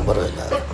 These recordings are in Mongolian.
ямар байна.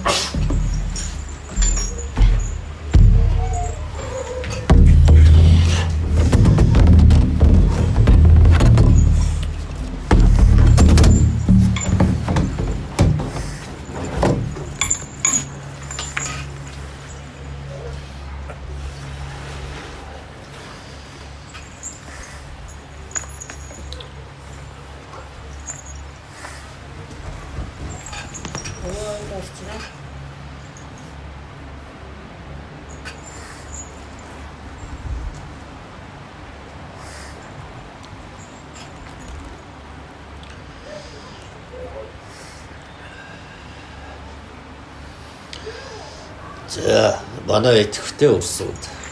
자, 만화의 특대 없습니다.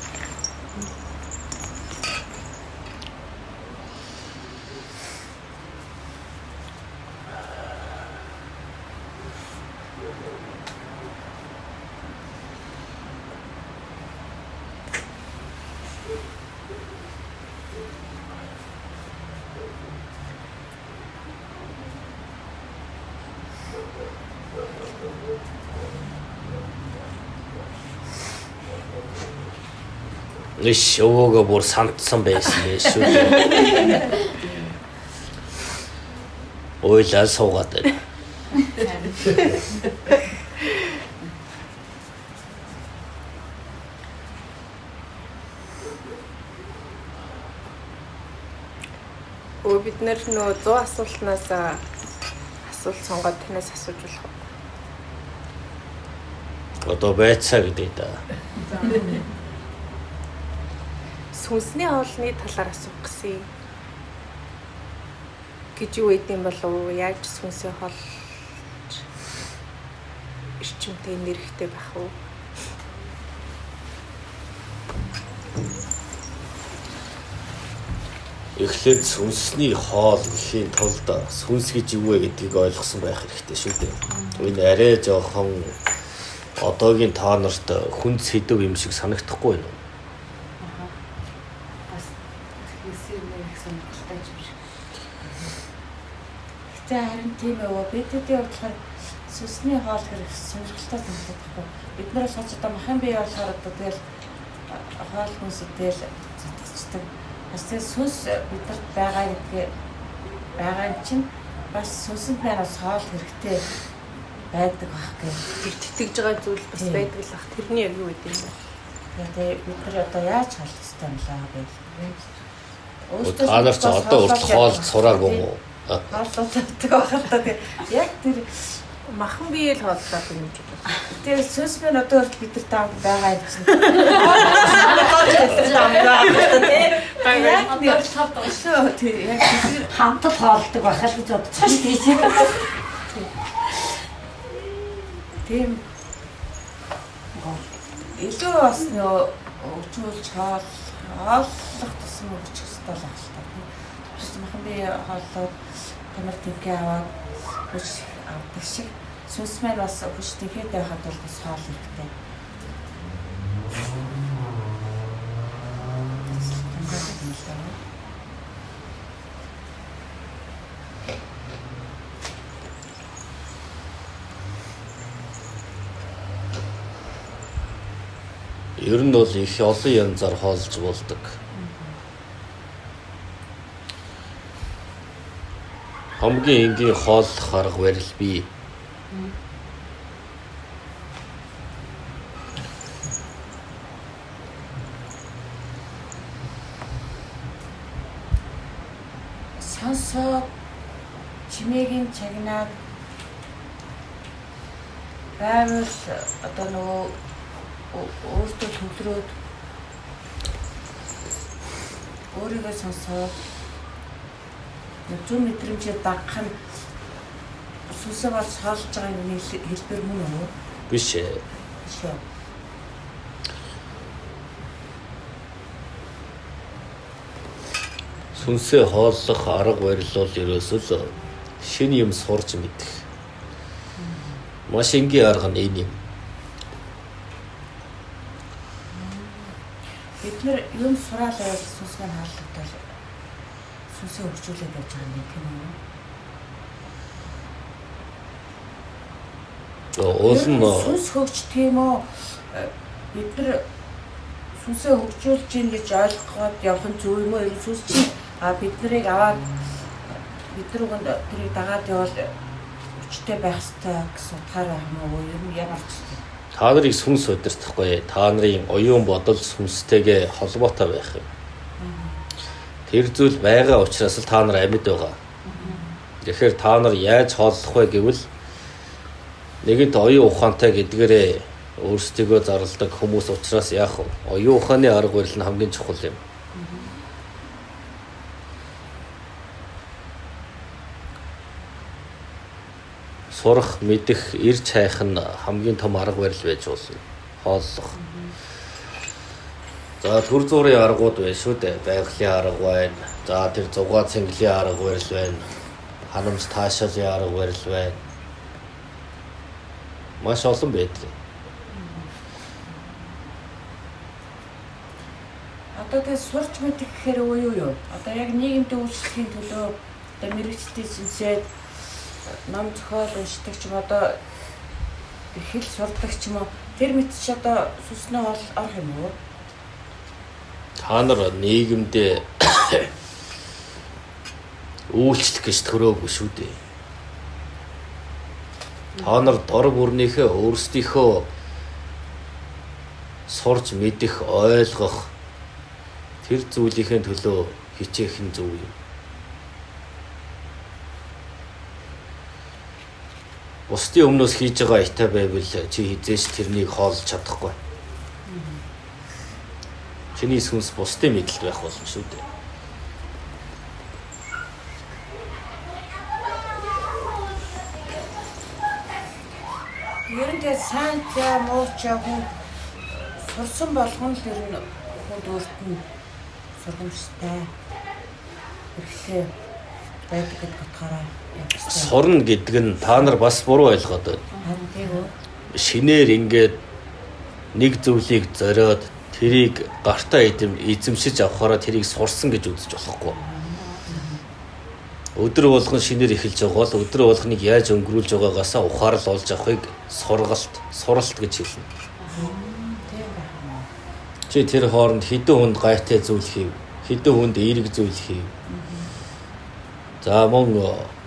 쇼가 뭘 산뜻한 배신에 쇼. 오일날 속았더니. бид нар нөө 100 асуултнаас асуулт сонгоод танаас асууж болох уу? Одоо байцаа гэдэг да. Сүнсний хоолны талаар асуух гэсэн. Гэж юу гэдэм болов уу? Яаж сүнсний хоол эрчимтэй нэрхтэй байх вэ? Эхлээд сүнсний хоол гэхийн тулд сүнс гэж юу вэ гэдгийг ойлгосон байх хэрэгтэй шүү дээ. Энэ арай жоохон одоогийн та нарт хүн сэдв юм шиг санагдахгүй байна уу? Харин тийм ээ бидний бодлохоор сүнсний хоол хэрэг сонирхолтой санагддаг байхгүй. Бид нэр сууч одоо махын бие болохоор одоо тэгэл хоол хүнсэдэл зүтгэждэг. Бас тэр сүнс бидэнд байгаа гэдгээ байгаа юм чинь бас сүнсэнд бас хоол хэрэгтэй байдаг байх гэх. Тэтгэж байгаа зүйл бас байдаг л ах. Тэрний яг юу гэдэг юм бэ? Тэгээ бид нар одоо яаж хоол хэрэгтэй юм лаа гэж. Та нар ч одоо урт хоол сураагүй юм уу? Хооллолдог байхад яг тэр махан бие л хооллоод юм гэж байна. Тэр сүнс мэн одоо бид нар таанд байгаа юм чинь. Яг хамтд хоолдог байхад гэж бодчих тийм. Тийм. Илүү бас нөө өчүүлж хооллох тусам өгчих хэрэгтэй л байна. Махан бие хооллоод тамир тэнхээ аваад хүч авдаг шиг сүнс мэн бас хүч тэнхээтэй байхад бол бас хоол хэрэгтэй. Ер нь бол их олон янзаар хоолж болдог. Хамгийн энгийн хооллох арга барил бий. Сонсоод чимээгийн чагнаад байвал одоо нөгөө өөртөө төвлөрөөд өөрийгөө сонсоод зүүн мэдрэмжээ дагах нь сүнсээ бас хоолж байгаа юм хэлбэр мөн үү? Биш ээ. Биш үү? Сүнсээ хооллох арга барил бол ерөөсөө шинэ юм сурч мэдэх. Маш энгийн арга нь энэ юм. Бид нэр юм сураалаа сүнс маань хаалгадал сүнсээ өрчүүлээд байж байгаа юм тийм үү? Уул нь сүнс хөгждөг юм уу? Бид нар сүнсээ хөгжүүлж гин гэж ойлгоход явах нь зөв юм уу? Сүнс чинь бид нарыг аваад бид нар үгэнд тэрийг дагаад явал хүчтэй байх хэрэгтэй гэсэн утгаар байх юм уу? Ер нь ямар ч юм. та нарыг сүнс удирдахгүй. Та нарын оюун бодол сүнстэйгээ холбоотой байх юм. Тэр зүйл байгаа учраас л та нар амьд байгаа. Тэгэхээр та нар яаж хооллох вэ гэвэл нэгэнт оюун ухаантай гэдгээрээ өөрсдийгөө зарладаг хүмүүс учраас яах вэ? Оюун ухааны арга барил нь хамгийн чухал юм. Сурах, мэдэх, ирж хайх нь хамгийн том арга барил байж болно. Хооллох. За төр зүрийн аргууд байна шүү дээ. Байгалийн арга байна. За тэр зугаа цэнгэлийн арга барил байна. Ханамж таашаалын арга барил байна. Маш олон байдаг. Одоо тэгээ сурч мэдэх гэхээр юу юу? Одоо яг нийгэмд үйлчлэхийн төлөө одоо мэрэгчдийн сүнсээд ном зохиол уншдаг ч юм одоо хэл сурдаг ч юм уу тэр мэт ч одоо сүнснээ орох юм уу? Та нар нийгэмдээ үйлчлэх гэж төрөөгүй шүү дээ. Та нар дор бүрнийхээ өөрсдийнхөө сурч мэдэх, ойлгох тэр зүйлийнхээ төлөө хичээх нь зөв юм. Бусдын өмнөөс хийж байгаа итай байвал чи хизээш тэрнийг хоолж чадахгүй. Чиний сүнс бусдын мэдлэлд байх болно шүү дээ. Ер нь тэгээ сайн за муу ч хүн сурсан болгон л ер нь хүнд өөрт нь сургамжтай хэрэгтэй байдаг гэдэг утгаараа явуулсан. Сурна гэдэг нь та нар бас буруу ойлгоод байна. Харин тийм үү? Шинээр ингээд нэг зүйлийг зориод тэрийг гартаа эзэмшиж авахаараа тэрийг сурсан гэж үзэж болохгүй. Өдөр болгон шинээр эхэлж байгаа бол өдөр болгоныг яаж өнгөрүүлж байгаагаасаа ухаарал олж авахыг суралт гэж хэлнэ. Чи тэр хооронд хэдэн хүнд гайтай зүйл хийв, хэдэн хүнд эерэг зүйл хийв. За мөн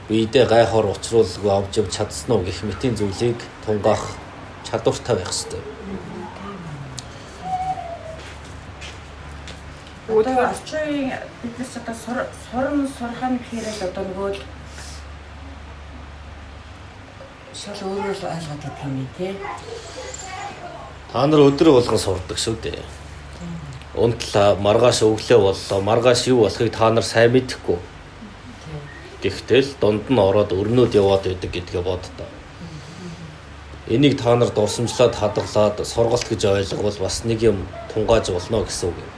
биедээ гайхаар учруулгүй авч явж чадсан уу гэх мэтийн зүйлийг тунгаах чадвартай байх хэрэгтэй. Одоо орчин биднес одоо сурхан гэхээр л одоо нөгөө шал өөрөө л ойлгоод байдаг юм тий. Та нар өдөр болгон сурдаг шүү дээ. Унтлаа маргааш өглөө боллоо. Маргааш юу болохыг та нар сайн мэдэхгүй. Гэхдээ л дунд нь ороод өрнөд яваад байдаг гэдгээ боддоо. Энийг та нар дурсамжлаад хадгалаад сургалт гэж ойлговол бас нэг юм тунгааж болно гэсэн үг юм.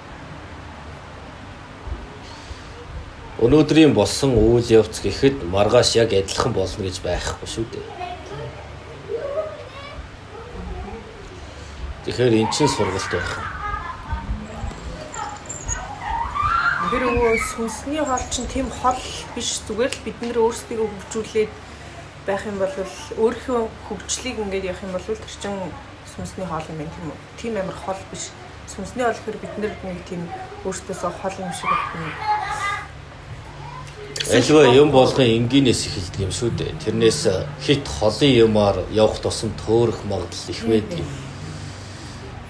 Өнөөдрийн болсон үйл явц гэхэд маргааш яг адилхан болно гэж байхгүй шүү дээ. Тэгэхээр эн чинь сургалт байх. Тэр өвөө сүнсний хоол чинь тийм хол биш, зүгээр л бид нэр өөрсдийгөө хөгжүүлээд байх юм бол өөрийнхөө хөгжлийг ингээд явах юм бол тэр чинь сүнсний хоол юм байна тийм үү? Тийм амар хол биш. Сүнсний хоол гэхээр бид нэр нэг тийм өөрсдөөсөө хол юм шиг байна. Альва юм болгон энгийнээс эхэлдэг юм шүү дээ. Тэрнээс хит холын юмар явах тусам төөрөх магадлал их байдаг.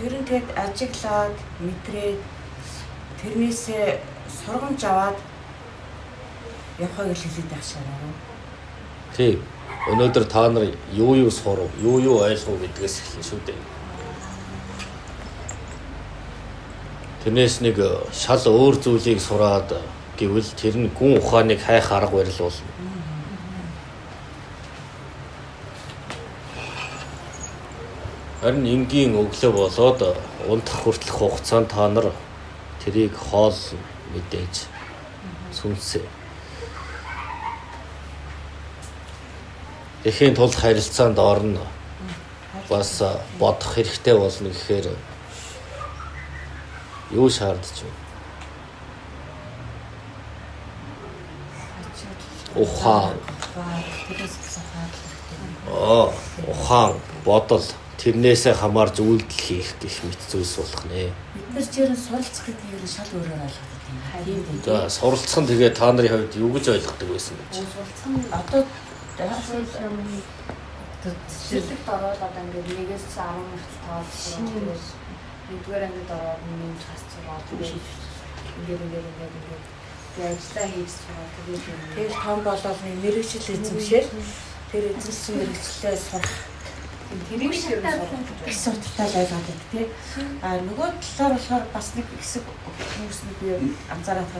Ер нь тэгэд ажиглаад мэдрээд тэрнээсээ сургамж аваад явахыг хэлээд байх шаараа. Тийм. Өнөөдөр та нар юу сурав, юу ойлгов гэдгээс эхэлнэ шүү дээ. Тэрнээс нэг шал өөр зүйлийг сураад гэвэл тэр нь гүн ухааныг хайх арга барил болно. Харин энгийн өглөө болоод унтах хүртэлх хугацаанд та нар тэрийг хооллно мэдээж сүнсээ. Эхийн тулд харилцаанд орно. Бас бодох хэрэгтэй болно гэхээр юу шаардж байна? Ухаан. Ухаан. бодол тэрнээсээ хамаарж үйлдэл хийх гэх мэт зүйлс болох нэ. Бид нар чинь суралцах гэдгийг шал өөрөөр ойлгодог юм. Тийм. За суралцах нь тэгээ та нарын хувьд юу гэж ойлгодог байсан гэж. Суралцах нь одоо Цэцэрлэгт ороод одоо ингээд 1-ээс 10 хүртэл тоолсон. Нэгдүгээр ангид ороод нэмж хасцгаа тэгээд ингээд ажиллаа хийж байгаа. тэгээд том болоод мэрэгчлэл эзэмшээл тэр эзэмшсэн мэрэгчлээ сурах тэрийг сурах гэсэн утгатай ойлгоод байдаг тий. А нөгөө талаар болохоор бас нэг хэсэг хүмүүс нэг би анзаараад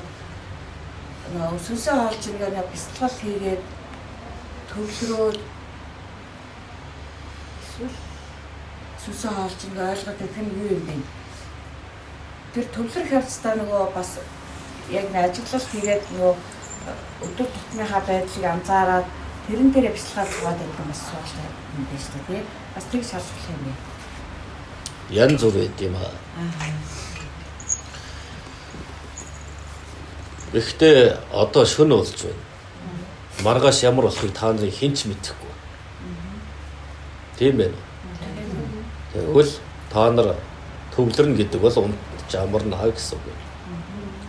нөгөө сүнсээ хоолж ингээд бэлтгэл хийгээд төвлөрөөд сүнсээ хоолж ингээд ойлгоод байдаг нь юу юм бэ? Тэр төвлөрөх явцдаа нөгөө бас яг нэг ажиглал хийгээд нөгөө өдөр тутмынхаа байдлыг анзаараад тэрэн дээрээ бяцлахаа зугаад байдаг юм бас суултай юм байна шүү дээ тий. Бас тэг шалгах юм байна. Янз бүр байд юм аа. Гэхдээ одоо шөнө болж байна. Маргааш ямар болохыг та нарын хэн ч мэдэхгүй. Тийм байна. Тэгвэл та нар төвлөрнө гэдэг бол унтж амарна гэсэн үг.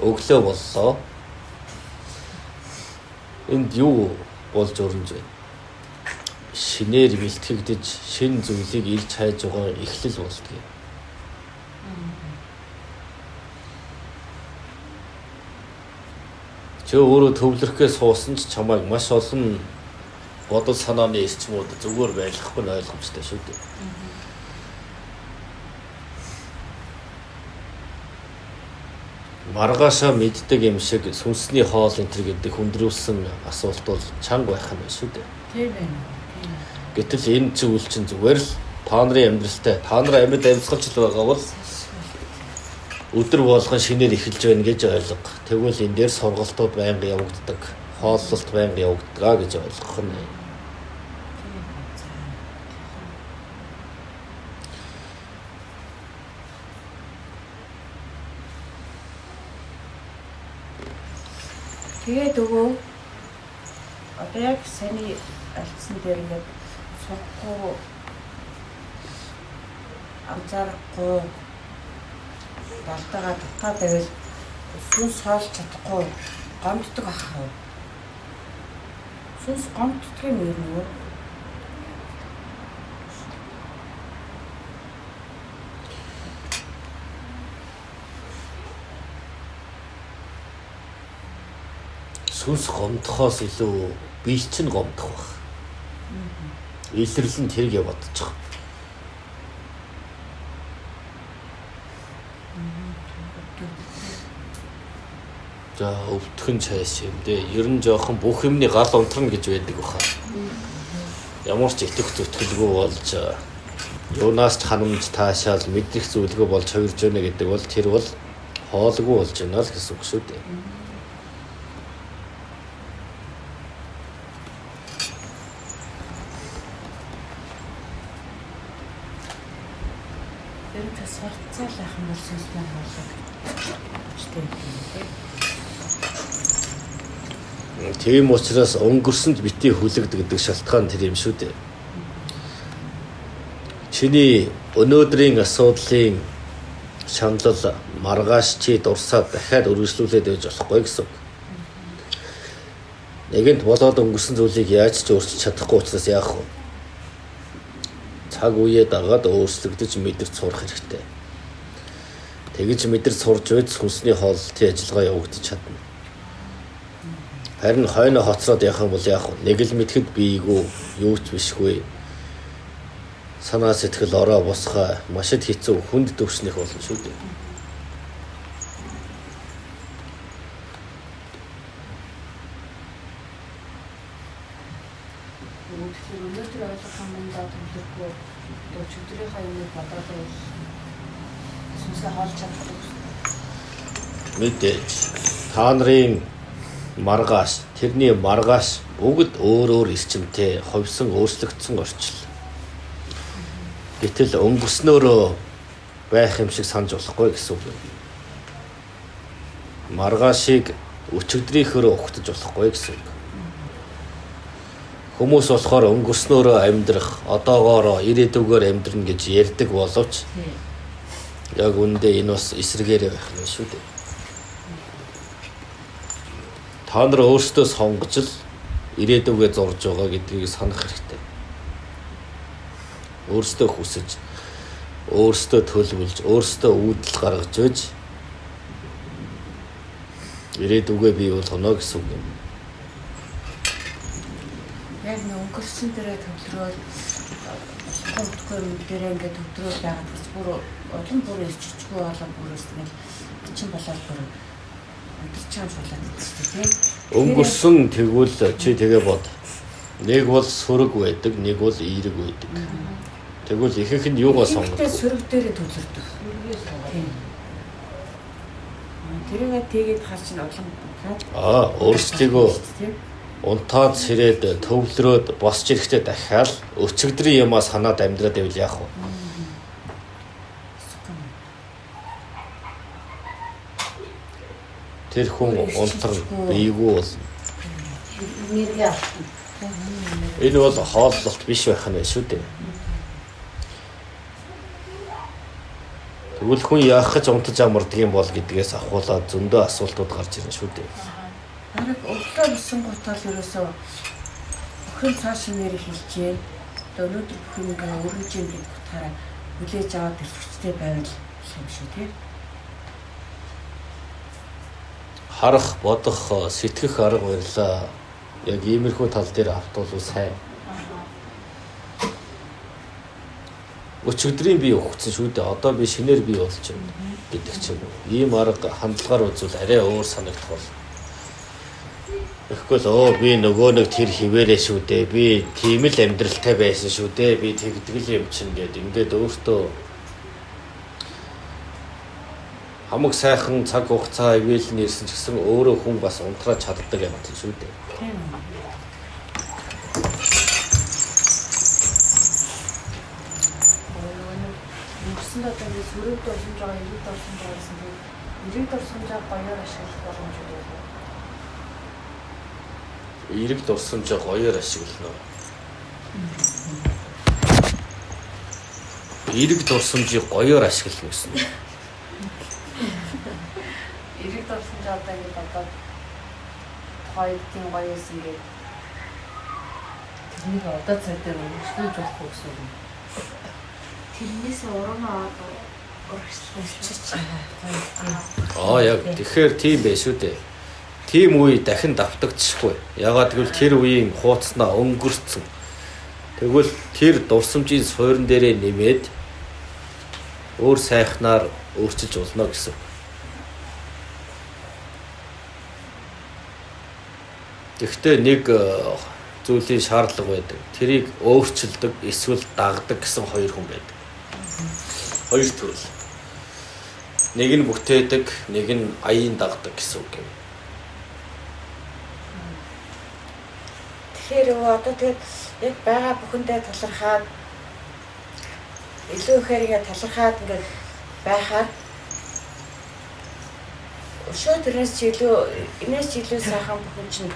Өглөө боллоо. Энд юу болж өрнөж байна? Шинээр бэлтгэгдэж шин зүйлийг илж хайж байгаа эхлэл болдгийг. Чи өөрөө төвлөрөхөө суусан ч чамайг маш олон бодол санааны эрчмүүд зүгээр байлгахгүй нь ойлгомжтой шүү дээ. Маргаашаа мэддэг юм шиг сүнсний хоол энэ төр гэдэг хүндрүүлсэн асуулт бол чанга байх юм шүү дээ. Тийм байна. Гэтэл энэ зүйл чинь зүгээр л та нарын амьдралтай та нар амьд амьсгалж байгаа бол өдөр болгон шинээр эхэлж байна гэж ойлго. Тэгвэл энэ дээр сургалтууд байнга явагддаг, хооллолт байнга явагддаг гэж ойлгох нь. Тэгээд өгөө одоо яг саний алдсан дээр ингээд сурахгүй анзаарахгүй болтойгоо дутаад байвал сүнс хоолж чадахгүй гомддог ах уу? Сүнс гомддог юм уу? Сүнс гомдохоос илүү бие чинь гомдох байх. Илэрлэн тэргээ бодчих. За өвдгөн цайс юм дээ. Ер нь жоохон бүх юмний гал унтрна гэж байдаг баха. Ямар ч итгэх зүтгэлгүй болж юунаас ч ханамж таашаал мэдрэх зүйлгүй болж хувирж байна гэдэг бол тэр бол хоолгүй болж байна л гэсэн үг шүү дээ. Тэр нь сурцаал ах юм бол сүнсний хоолой. Тийм учраас өнгөрсөнд битгий хүлэгдэг гэдэг шалтгаан тэр юм шүү дээ. Чиний өнөөдрийн асуудлын шаналл маргааш чи дурсаад дахиад үргэлжлүүлээд байж болохгүй гэсэн үг. Нэгэнт болоод өнгөрсөн зүйлийг яаж ч өөрчилж чадахгүй учраас яах вэ? Цаг үеэ дагаад өөрчлөгдөж мэдэрч сурах хэрэгтэй. Тэгж мэдэрч сурж байж хүнсний хооллолтын ажиллагаа явагдаж чадна. Харин хойно хоцроод явах юм бол яах вэ? Нэг л мэдхэд биеигүү юу ч бишгүй. Санаа сэтгэл ороо босхоо маш их хэцүү хүнд төвшнөх болно шүү дээ. Өнөөдөр ойлгох юм даа төвлөрөхгүй өчигдрийнхаа юмыг бодоод сүнсээ хоолж чаддаг. Мэдээж та нарын маргааш тэрний маргааш бүгд өөр өөр эрчимтэй ховсон өөрчлөгдсөн орчил. Гэтэл өнгөрснөөрөө байх юм шиг санаж болохгүй гэсэн үг. Маргаашийг өчигдрийнхөөрөө ухтаж болохгүй гэсэн үг. Хүмүүс болохоор өнгөрснөөрөө амьдрах, одоогоороо ирээдүгээр амьдрна гэж ярьдаг боловч яг үндэ энэ бас эсрэгээрээ байх юм шүү дээ. Та нар өөрсдөө сонгож л ирээдүгээ зурж байгаа гэдгийг санах хэрэгтэй. Өөрсдөө хүсэж, өөрсдөө төлөвлөж, өөрсдөө үүдэл гаргаж байж ирээдүгээ бий болгоно гэсэн үг юм. Яг нэг өнгөрсөн дээрээ төвлөрөөл утгагүй юм дээрээ ингээд төвлөрөөл байгаад бас бүр олон бүр ирчихгүй болон бүрээс тэгэл бичин болоод бүр өдөрч чамж болоод идчихсэн тийм. Өнгөрсөн тэгвэл чи тэгээ бод. Нэг бол сөрөг байдаг, нэг бол эерэг байдаг. Тэгвэл ихэнх нь юугаа сонгох? Тэгтээ сөрөг дээрээ төвлөрдөг. Тийм. Тэрийгээ тэгээд хаа чинь олон өөрсдийгөө унтаад сэрээд төвлөрөөд босч ирэхдээ дахиад өчигдрийн юмаа санаад амьдраад байвал яах вэ? Тэр хүн унтарна, бийгүү болно. Энэ бол хооллолт биш байх нь шүү дээ. Тэгвэл хүн яах гэж унтаж амардаг юм бол гэдгээс ахуулаад зөндөө асуултууд гарч ирнэ шүү дээ. Хараг өглөө бисэн готол ерөөсөө өхөн цааш нэр хэлжээ. Өнөөдөр бүх юм ингээ өргөж юм гэж утгаараа хүлээж аваад төлөвчтэй байвал юм шүү тий. Харах, бодох, сэтгэх арга барилаа яг иймэрхүү тал дээр автуулвал сайн. Өчигдрийн бие өгсөн шүү дээ. Одоо би шинээр бие болж байна гэдэг ч юм уу. Ийм арга хандлагаар үзвэл арай өөр санагдах бол. Тэгэхгүй л би нөгөө нэг тэр хിവэрээ шүү дээ. Би тийм л амьдралтай байсан шүү дээ. Би тэгдэг л юм чинь гэдэг. Ингээд өөртөө хамаг сайхан цаг хугацаа ивэл нэрсэн ч гэсэн өөрөө хүн бас унтраад чаддаг юм чинь шүү дээ. Тийм. Өнгөрсөнд одоо би сөрөг дурсамж байгаа, ирэг дурсамж байгасан. Ирэг дурсамжаа гоёор ашиглах боломжтой байна. Ирэг дурсамжаа гоёор ашиглана. Ирэг дурсамжийг гоёор ашиглана гэсэн. Ирэг дурсамж одоо ингэ одоо хоёрын гоёс ингэ Тэрнийг одоо цай дээр өнгөрсөж болохгүй гэсэн юм. тэрнээс урам аваад урагшлах. Яг тэгэхээр тийм байх шүү дээ. Тийм үе дахин давтагдчихгүй. Ягаад гэвэл тэр үеийн хууцнаа өнгөрцөн. Тэгвэл тэр дурсамжийн суурин дээрээ нэмээд өөр сайхнаар өөрчилж болно гэсэн. Гэхдээ нэг зүйлийн шаардлага байдаг. Тэрийг өөрчилдөг, эсвэл дагдаг гэсэн хоёр хүн байдаг. Хоёр төрөл. Нэг нь бүтээдэг, нэг нь аян дагдаг гэсэн үг юм. Тэгэхээр одоо тэгээд яг байгаа бүхэндээ талархаад илүү ихээр ингээ талархаад ингээ байхаар өшөө тэрнээс ч илүү сайхан бүхэн чинь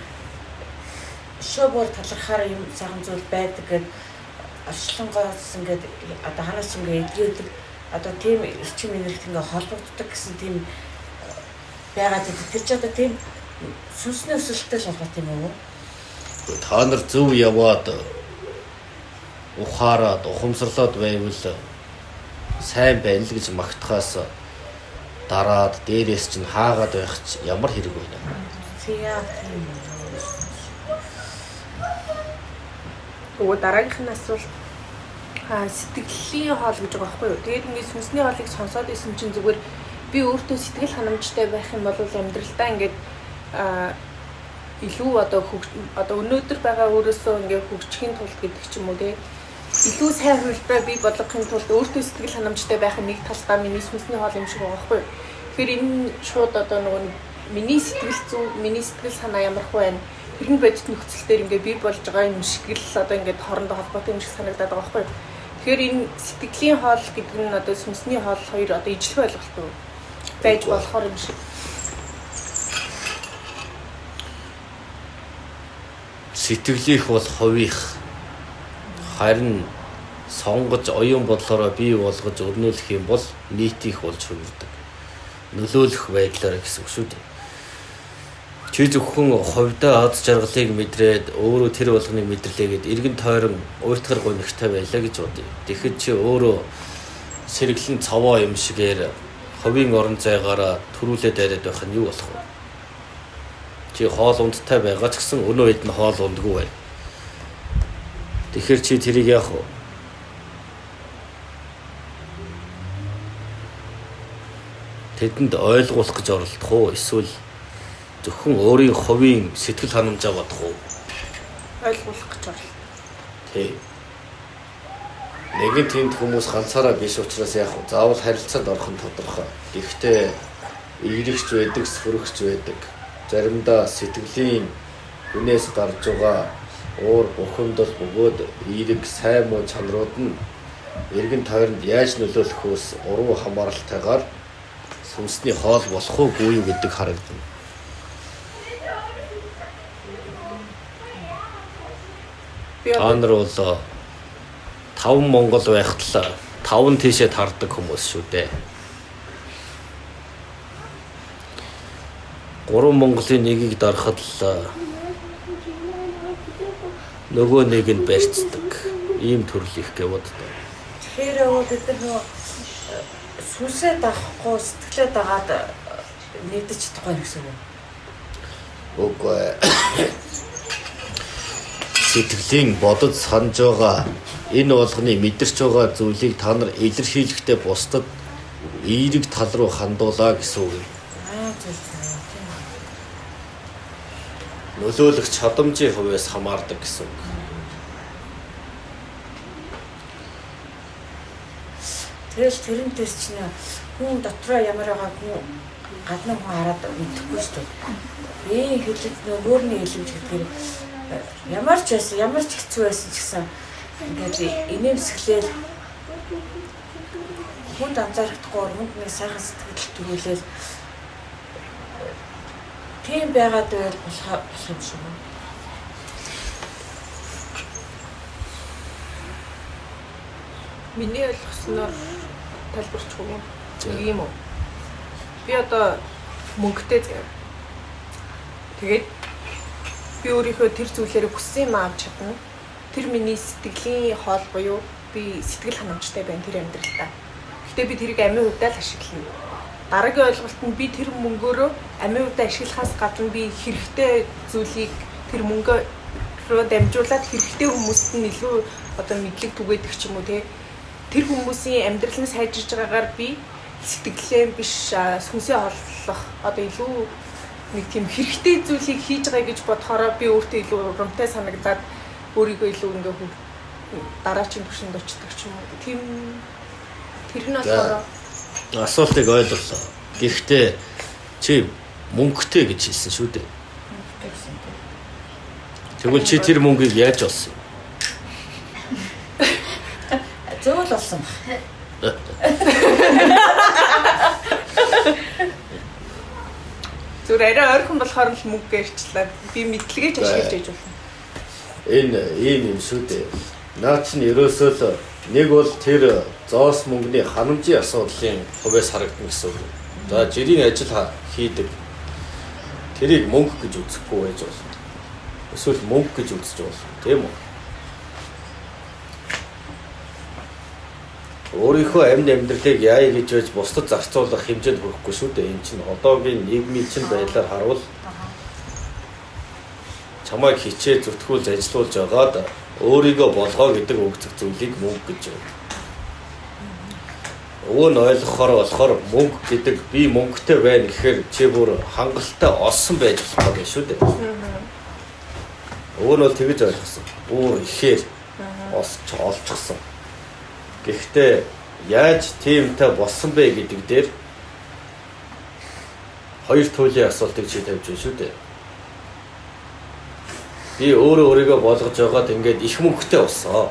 шообор талархаар юм сайхан зүйл байдаг гэд орчлонгоос ингээд одоо ханаас ингээ эдгээдэг одоо тийм эрчим энергит ингээ холбогддог гэсэн тийм байгаад байдаг. Тэр ч одоо тийм сүнсний өсөлттэй шалгалт юм уу? Та нар зөв яваад ухаарад ухамсарлаад байвал сайн байна л гэж магтахаас дараад дээрээс чинь хаагаад байх ч ямар хэрэг байна. Тийм. Өө дараагийнх нь асуулт сэтгэлийн хоол гэж байгаа байхгүй юу? Тэгээд ингээд сүнсний хоолыг сонсоод исэн чинь зүгээр би өөртөө сэтгэл ханамжтай байх юм бол амьдралдаа ингээд илүү одоо өнөөдөр байгаа өөрөөсөө ингээд хөгжихийн тулд гэдэг ч юм уу те илүү сайн хувилбараа бий болгохын тулд өөртөө сэтгэл ханамжтай байх нэг талдаа миний сүнсний хоол юм шиг байгаа байхгүй юу? Тэгэхээр энэ шууд одоо нөгөө миний сэтгэл зүй, миний сэтгэл санаа ямар хөө байна? Хэрхэн бодит нөхцөл дээр ингээд бий болж байгаа юм шиг л одоо ингээд хоорондоо холбоотой юм шиг санагдаад байгаа байхгүй юу? Тэгэхээр энэ сэтгэлийн хоол гэдэг нь одоо сүнсний хоол хоёр одоо ижлэх ойлголт уу? Байж болохоор юм шиг. сэтгэлийнх бол хувийнх. Харин сонгож оюун бодлороо бий болгож өрнүүлэх юм бол нийтийнх болж хувирдаг. Нөлөөлөх байдлаараа гэсэн үг шүү дээ. Чи зөвхөн хувьдаа аз жаргалыг мэдрээд өөрөө тэр болгоныг мэдрэлээгээд эргэн тойрон уйтгар гонигтай байлаа гэж бодъё. Тэгэхэд чи өөрөө сэргэлэн цаваа юм шигээр хувийн орон зайгаараа төрүүлээд яриад байх нь юу болох вэ? Чи хоол ундтай байгаа ч гэсэн өнөө хэд нь хоол ундгүй бай. Тэгэхээр чи тэрийг яах вэ? Тэдэнд ойлгуулах гэж оролдох уу? Эсвэл зөвхөн өөрийн хувийн сэтгэл ханамжаа бодох уу? Ойлгуулах гэж байна. Тий. Нэгэн тиймд хүмүүс ганцаараа биш учраас яах вэ? Заавал харилцаанд орох нь тодорхой. Гэхдээ эерэгч байдаг, сөрөгч байдаг. Заримдаа сэтгэлийн гүнээс гарч байгаа уур бухимдал бөгөөд эерэг сайн муу чанарууд нь эргэн тойронд яаж нөлөөлөхөөс уруу хамааралтайгаар сүнсний хоол болох уугүй юу гэдэг харагдана. Та нар бол 5 Монгол байхтлаа 5 тийшээ тардаг хүмүүс шүү дээ. 3 Монголын нэгийг дарахад л нөгөө нэг нь барьцдаг. Ийм төрлөх гэвод. Тэгэхээр бид нар сүнсээ дахгүй сэтгэлээ дагаад нэгдэж чадахгүй гэсэн үг. Үгүй. Сэтгэлийн бодож санаж байгаа энэ болгоны мэдэрч байгаа зүйлийг та нар илэрхийлэхдээ бусдад эерэг тал руу хандуулаа гэсэн үг. Нөлөөлөх чадамжийн хувьяас хамаардаг гэсэн үг. Тэгэл тэрнээс чинь хүн дотроо ямар байгааг хүн гадны хүн хараад мэдэхгүй шүү дээ. Би хэлээд нөгөөний хэлэмж гэдгээр ямар ч хэцүү байсан ч гэсэн ингээд инээмсэглээл хүнд анзаарахдаггүй хүнд нэг сайхан сэтгэл төрүүлээл тийм байгаад байвал болох юм шиг байна. Миний ойлгосноор тайлбарч өгье юм уу? Би одоо мөнгөтэй заяа. Тэгээд би өөрийнхөө тэр зүйлээрээ хүссэн юм авч чадна. Тэр миний сэтгэлийн хоол буюу би сэтгэл ханамжтай байна тэр амьдралдаа. Гэхдээ би тэрийг амийн хувьдаа л ашиглана. Дараагийн ойлголт нь би тэр мөнгөөрөө амийн хувьдаа ашиглахаас гадна би хэрэгтэй зүйлийг тэр мөнгөөрөө дамжуулаад хэрэгтэй хүмүүст нь илүү одоо мэдлэг түгээдэг ч юм уу те. Тэр хүмүүсийн амьдрал нь сайжирж байгаагаар би сэтгэлээ биш сүнсээ хорлох одоо илүү нэг тийм хэрэгтэй зүйлийг хийж байгаа гэж бодохороо би өөртөө илүү урамтай санагдаад өөрийгөө илүү ингээ дараачийн түвшинд очдог ч юм уу. Тийм тэр нь болохоор асуултыг ойлголоо. Гэхдээ чи мөнгөтэй гэж хэлсэн шүү дээ. Тэгвэл чи тэр мөнгийг яаж олсон юм? Зөв л болсон. зүгээр арай ойрхон болохоор л мөнгө гэрчлээ. Би мэдлэгээ ч ашиглаж яж болно. Энэ ийм юм шүү дээ. Наа чинь ерөөсөө л нэг бол тэр зоос мөнгөний ханамжийн асуудлын хувьяас харагдана гэсэн үг. За жирийн ажил хийдэг. Тэрийг мөнгө гэж үзэхгүй байж болно. Эсвэл мөнгө гэж үзэж болно. Тийм үү? Өөрийнхөө амьд амьдралыг яая гэж байж бусдад зарцуулах хэмжээнд хүрэхгүй шүү дээ. Энэ чинь одоогийн нийгмийн чинь байдлаар харуул чамайг хичээ зүтгүүлж ажилуулж байгаад өөрийгөө болгоо гэдэг өгцөг зүйлийг мөнгө гэж байна. Өвөө нь ойлгохоор болохоор мөнгө гэдэг би мөнгөтэй байна гэхээр чи бүр хангалттай олсон байж болох юм шүү дээ. Өвөө нь бол тэгж ойлгосон. Бүр ихээр олчихсон. Гэхдээ яаж тиймтэй болсон бэ гэдэг дээр хоёр туйлын асуултыг чи тавьж байна шүү дээ. Би өөрийгөө болгож байгаад ингээд их мөнгөтэй болсон.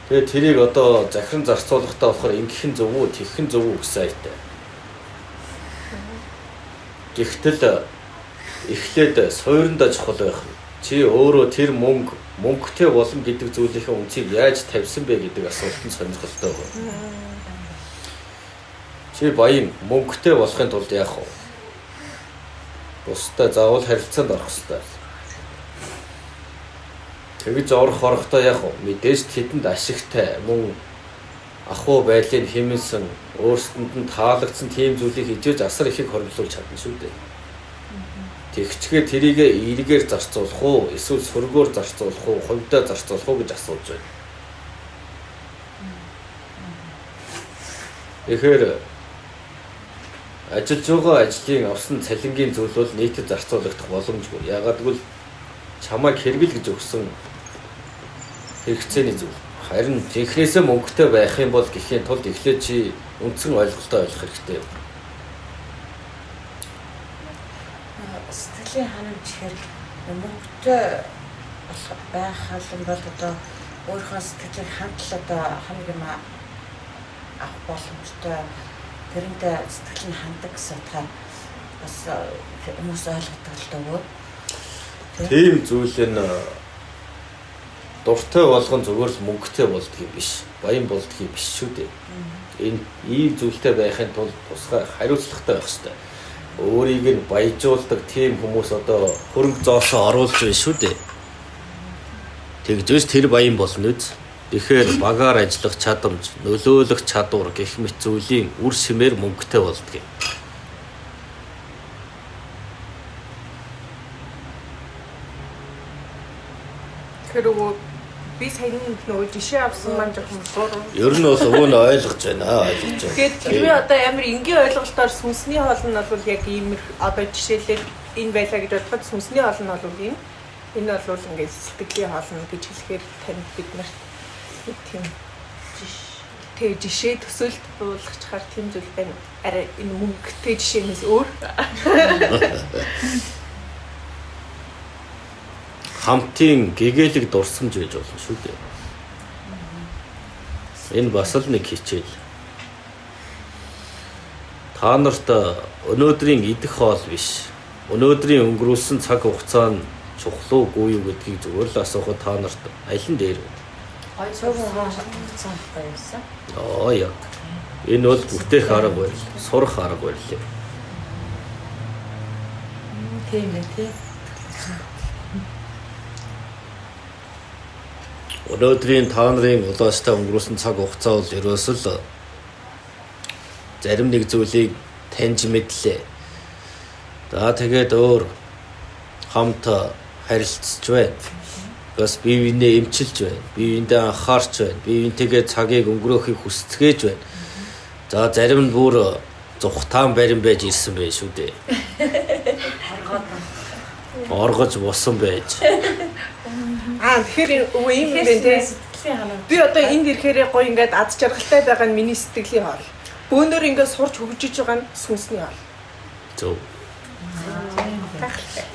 Тэгээд тэрийг одоо захиран зарцуулахтаа болохоор ингэхэн зөв үү, тэгхэн зөв үү гэсэн айтай. Гэхдээ эхлээд суурьндаа чухал байх. Чи өөрөө тэр мөнгөтэй болно гэдэг зүйлийнхээ үнцийг яаж тавьсан бэ гэдэг асуултанд сонирхолтой байна. Чи баян мөнгөтэй болохын тулд яах вэ? Бусдад заавал харилцаанд орох хэрэгтэй. Тэгж орохдоо яах вэ? Мэдээж тэдэнд ашигтай мөн ахуй байдлыг хэмнэсэн өөрсдөнд нь таалагдсан тийм зүйлийг хийж асар ихийг хоригдлуулж чадна шүү дээ. Тэгчгээ тэрийг эргээр зарцуулах уу, эсвэл сөргөөр зарцуулах уу, хувьдаа зарцуулах уу гэж асууж байна. Тэгэхээр ажиллаж байгаа ажлын авсан цалингийн зүйл бол нийтэд зарцуулагдах боломжгүй. Яагаад гэвэл чамайг хэрэгэл гэж өгсөн хэрэгцээний зүйл. Харин технээсээ мөнгөтэй байх юм бол гэхийн тулд эхлээд чи үндсэн ойлголтоо ойлгох хэрэгтэй. Сэтгэлийн ханамж хэрэг мөнгөтэй байх халан бол одоо өөрийнхөө сэтгэлийг хандлал одоо хамгийн авах боломжтой тэрнтэй сэтгэл нь хандаг гэсэн та бас хүмүүс ойлгодог л дөө. Тийм зүйл нь дуртай болгон зүгээр л мөнгөтэй болдгийг биш, баян болдгийг биш шүү дээ. Энэ ийм зүйлтэй байхын тулд тусгай хариуцлагатай байх хэрэгтэй. Өөрийг нь баяжуулдаг тийм хүмүүс одоо хөрөнгө зоошоо оруулж байна шүү дээ. Тэгжээс тэр баян болно үз. Тэгэхээр багаар ажиллах чадамж, нөлөөлөх чадвар гэх мэт зүйлийн үр шимээр мөнгөтэй болдгийг. Тэгэхээр би сайн нөгөө жишээ авсан маань жоохон буруу. Ер нь бол өвөө нь ойлгож байна. Тэгэхээр би одоо амар энгийн ойлголтоор сүнсний хоол нь бол яг ийм одоо жишээлээ энэ байлаа гэж бодоход сүнсний хоол нь бол ийм. Энэ бол ингээд сэтгэлийн хоол нь гэж хэлэхээр танд бид нарт тийм жишээ төсөөлт буулгачаар тийм зүйл байна. Арай энэ мөнгөтэй жишээнээс өөр. Хамтын гэгээлэг дурсамж байж болно шүү дээ. Энэ бас л нэг хичээл. Та нарт өнөөдрийн идэх хоол биш. Өнөөдрийн өнгөрүүлсэн цаг хугацаа нь чухал уу юу гэдгийг зүгээр л асуухад та нарт аль нь дээр вэ? Цог хугацаа байсан. Яг. Энэ бол бүтээх арга барил, сурах арга барил. Тийм ээ тийм. Өнөөдрийн та нарын улаастай өнгөрүүлсэн цаг хугацаа бол ерөөсөл зарим нэг зүйлийг таньж мэдлээ. За тэгээд өөр хамт харилцаж байна. Бас бие биенээ эмчилж байна. Бие биендээ анхаарч байна. Бие биентэйгээ цагийг өнгөрөөхийг хүсцгээж байна. За зарим нь бүр зүхтаан барин байж ирсэн байх шүү дээ. Оргож босон байж. Тэгэхээр ийм юм байна те. Би одоо энд ирэхээр гоё ингээд ад жаргалтай байгаа нь миний сэтгэлийн хоол. Бөөнөр ингээд сурч хөгжиж байгаа нь сүнсний хоол. Зөв.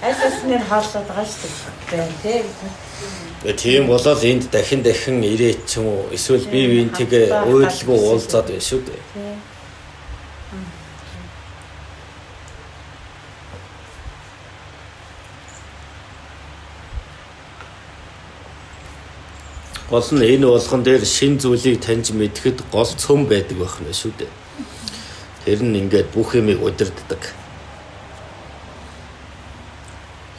Айсны хооллоод байгаа шүү дээ. Тийм болол энд дахин ирээд ч юм уу эсвэл бие биентэйгээ уйлалгүй уулзаад байна шүү дээ. Гол нь энэ болгон дээр шин зүйлийг таньж мэдэхэд гол цөм байдаг байх нь шүү дээ. Тэр нь ингээд бүх юмыг удирддаг.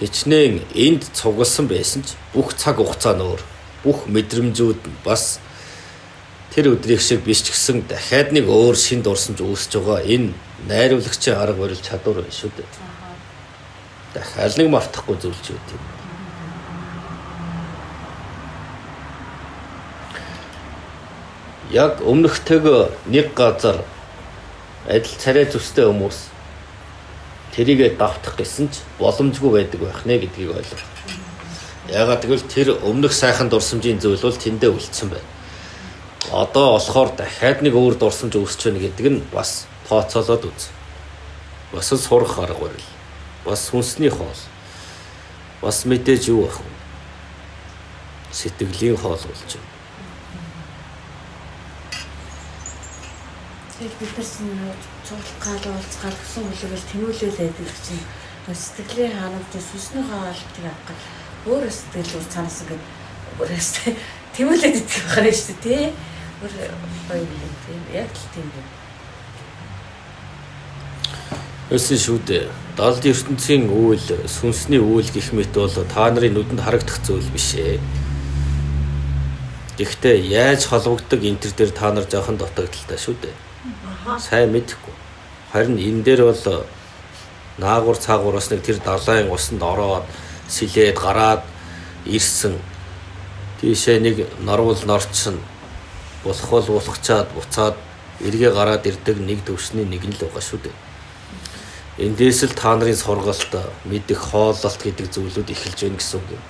Хичнээн энд цугласан байсан ч бүх цаг хугацаа нь өөр. Бүх мэдрэмжүүд нь бас тэр өдрийг шиг биш ч гэсэн дахиад нэг өөр шин дурсамж үүсэж байгаа. Энэ найруулагчийн арга барил чадвар байна шүү дээ. Дахиад нэг мартахгүй зүйлч үү тийм. Яг өмнөхтэйг нэг газар адил царай зүстэй хүмүүс тэрийгэ давтах гэсэн ч боломжгүй байдаг байх нэ гэдгийг ойлгох. Ягаад гэвэл тэр өмнөх сайхан дурсамжийн зүйл бол тэндээ үлдсэн байна. Одоо болохоор дахиад нэг өөр дурсамж үүсч байна гэдэг нь бас тооцоолоод үз. Бас л сурах арга барил. Бас хүнсний хоол. Бас мэдээж юу байх вэ? Сэтгэлийн хоол болж байна. Бид нар цуглах гал уулзгаад өсөн хүлээгэл тэмүүлэл байдаг чинь Сэтгэлийн ханамж сүнсний хаалтыг авах өөр сэтгэл зүйн цанаас ингээд өөрөөс тэмүүлээд идэх байх нь шүү дээ тий. Өөр гоё юм тийм яг л тийм юм. Өсөн шүү дээ. Далд ертөнцийн үйл, сүнсний үйл гэх мэт бол та нарын нүдэнд харагдах зүйл биш ээ. Гэхдээ яаж холбогддог энэ төр дээр та нар жоохон дутагдaltaй шүү дээ. Сайн мэдэхгүй. Харин энэ дээр бол наагур цаагуураас нэг тэр далайн усанд ороод сэлээд гараад ирсэн. Тийшээ нэг норвол норчин булхвал булхчаад буцаад эргээ гараад ирдэг нэг төвшний нэг нь л байгаа шүү дээ. Эндээс л та нарын сургалт, мэдих хооллолт гэдэг зүйлүүд эхэлж байна гэсэн үг юм.